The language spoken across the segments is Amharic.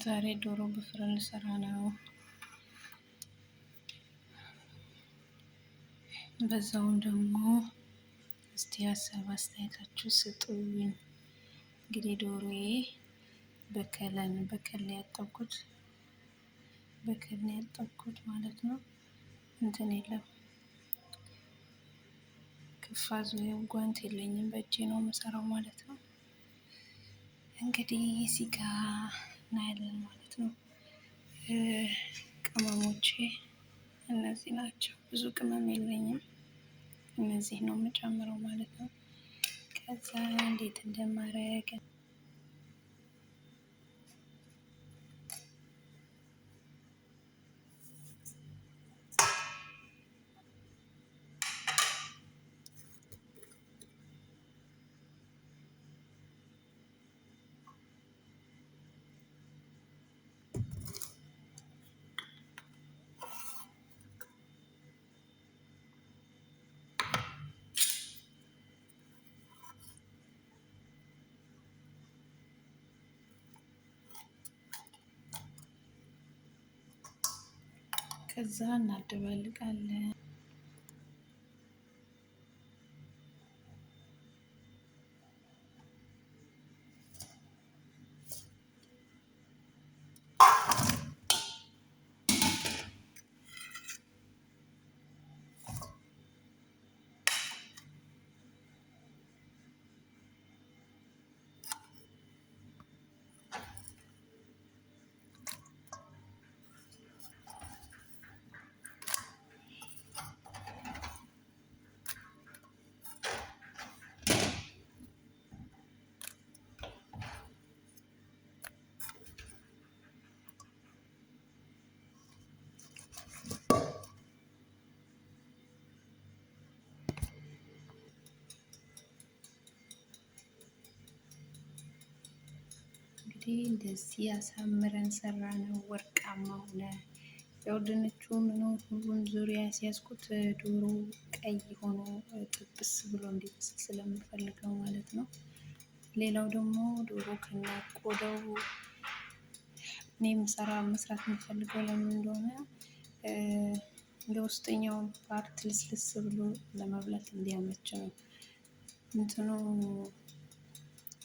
ዛሬ ዶሮ በፍርን ልሰራ ነው። በዛውም ደግሞ እስቲ ሀሳብ አስተያየታችሁ ስጡኝ። እንግዲህ ዶሮዬ በከል ያጠብኩት ማለት ነው። እንትን የለም ክፋዝ ወይም ጓንት የለኝም፣ በእጄ ነው የምሰራው ማለት ነው። እንግዲህ እዚህ ጋ እናያለን ማለት ነው። ቅመሞቼ እነዚህ ናቸው። ብዙ ቅመም የለኝም፣ እነዚህ ነው የምጨምረው ማለት ነው። ከዛ እንዴት እንደማረግ ከዛ እናደባልቃለን። እንደዚህ አሳምረን ሰራ ነው። ወርቃማ ሆነ። ያው ድንቹ ምኑ ሁሉን ዙሪያ ሲያስኩት ዶሮ ቀይ ሆኖ ጥብስ ብሎ እንዲበስል ስለምፈልገው ማለት ነው። ሌላው ደግሞ ዶሮ ከነቆዳው እኔ መስራት የምፈልገው ለምን እንደሆነ ለውስጠኛው ፓርት ልስልስ ብሎ ለመብላት እንዲያመች ነው። እንትኑ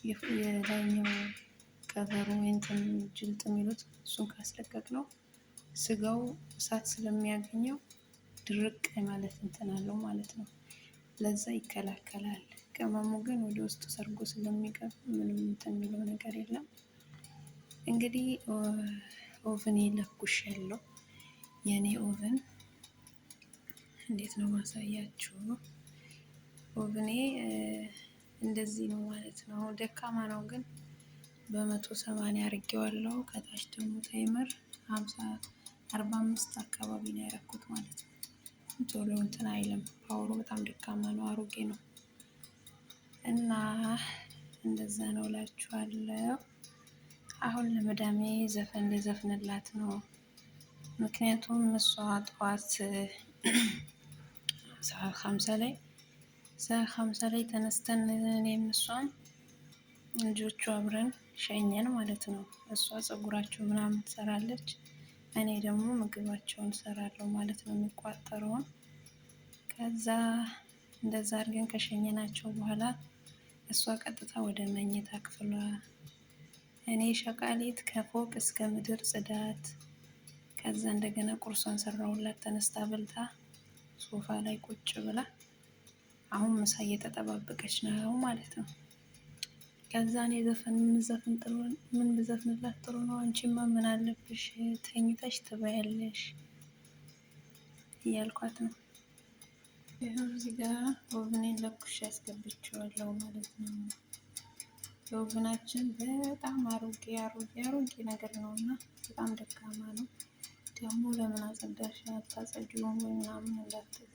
የላይኛው ከቨሩ እንትን ጅልጥ የሚሉት እሱን ካስለቀቅ ነው ስጋው እሳት ስለሚያገኘው ድርቅ ማለት እንትን አለው ማለት ነው። ለዛ ይከላከላል። ቅመሙ ግን ወደ ውስጡ ሰርጎ ስለሚገባ ምንም እንትን የሚለው ነገር የለም። እንግዲህ ኦቭኔ ለኩሻለሁ። የኔ ኦቭን እንዴት ነው ማሳያችሁ? ኦቭኔ እንደዚህ ነው ማለት ነው። ደካማ ነው ግን በ180 አድርጌዋለሁ። ከታች ደግሞ ታይመር 45 አካባቢ ነው ያደረኩት ማለት ነው። ቶሎ እንትን አይልም። ፓወሩ በጣም ደካማ ነው፣ አሮጌ ነው እና እንደዛ ነው እላችኋለሁ። አሁን ለመዳሜ ዘፈን ልዘፍንላት ነው። ምክንያቱም እሷ ጠዋት 50 ላይ ተነስተን እኔም እሷም ልጆቹ አብረን ሸኘን ማለት ነው። እሷ ፀጉራቸው ምናምን ትሰራለች፣ እኔ ደግሞ ምግባቸውን እሰራለሁ ማለት ነው፣ የሚቋጠረውን። ከዛ እንደዛ አድርገን ከሸኘናቸው በኋላ እሷ ቀጥታ ወደ መኝታ ክፍሏ፣ እኔ ሸቃሊት ከፎቅ እስከ ምድር ጽዳት። ከዛ እንደገና ቁርሷን ሰራሁላት፣ ተነስታ በልታ ሶፋ ላይ ቁጭ ብላ አሁን ምሳ እየተጠባበቀች ነው ማለት ነው። ከዛ እኔ ምን ብዘፍንላት ጥሩ ነው? አንቺማ ምን አለብሽ ተኝተሽ ትበያለሽ እያልኳት ነው። ይኸው እዚህ ጋር ኦቭኔን ለኩሽ ያስገብቼዋለሁ ማለት ነው። የኦቭናችን በጣም አሮጌ ነገር ነው እና በጣም ደካማ ነው። ደግሞ ለምን አጸዳሽ አታጸጂውም ወይ ምናምን እንዳትል